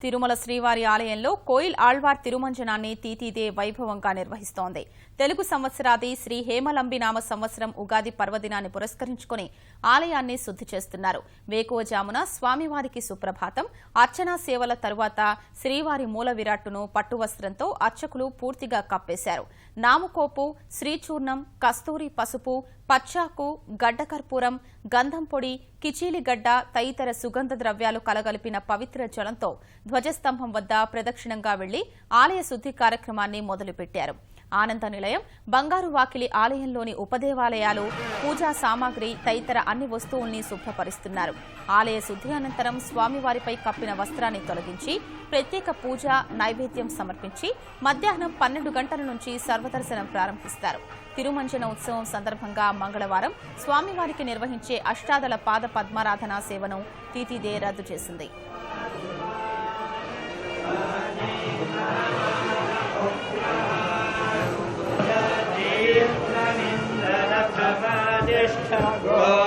తిరుమల శ్రీవారి ఆలయంలో కోయిల్ ఆళ్వార్ తిరుమంజనాన్ని తీతీదే వైభవంగా నిర్వహిస్తోంది. తెలుగు సంవత్సరాది శ్రీ హేమలంబి నామ సంవత్సరం ఉగాది పర్వదినాన్ని పురస్కరించుకుని ఆలయాన్ని శుద్ధి చేస్తున్నారు. వేకువజామున స్వామివారికి సుప్రభాతం, అర్చనా సేవల తరువాత శ్రీవారి మూల విరాట్టును పట్టువస్త్రంతో అర్చకులు పూర్తిగా కప్పేశారు. నాముకోపు, శ్రీచూర్ణం, కస్తూరి పసుపు, పచ్చాకు, గడ్డకర్పూరం, గంధం పొడి, కిచీలిగడ్డ తదితర సుగంధ ద్రవ్యాలు కలగలిపిన పవిత్ర జలంతో ధ్వజస్తంభం వద్ద ప్రదక్షిణంగా వెళ్లి ఆలయ శుద్ధి కార్యక్రమాన్ని మొదలుపెట్టారు. ఆనంద నిలయం, బంగారు వాకిలి ఆలయంలోని ఉపదేవాలయాలు, పూజా సామాగ్రి తదితర అన్ని వస్తువుల్ని శుభ్రపరుస్తున్నారు. ఆలయ శుద్ధి అనంతరం స్వామివారిపై కప్పిన వస్త్రాన్ని తొలగించి ప్రత్యేక పూజ, నైవేద్యం సమర్పించి మధ్యాహ్నం 12 గంటల నుంచి సర్వదర్శనం ప్రారంభిస్తారు. తిరుమంజన ఉత్సవం సందర్భంగా మంగళవారం స్వామివారికి నిర్వహించే అష్టాదళ పాద పద్మారాధన సేవను తీతీదే రద్దు చేసింది. Go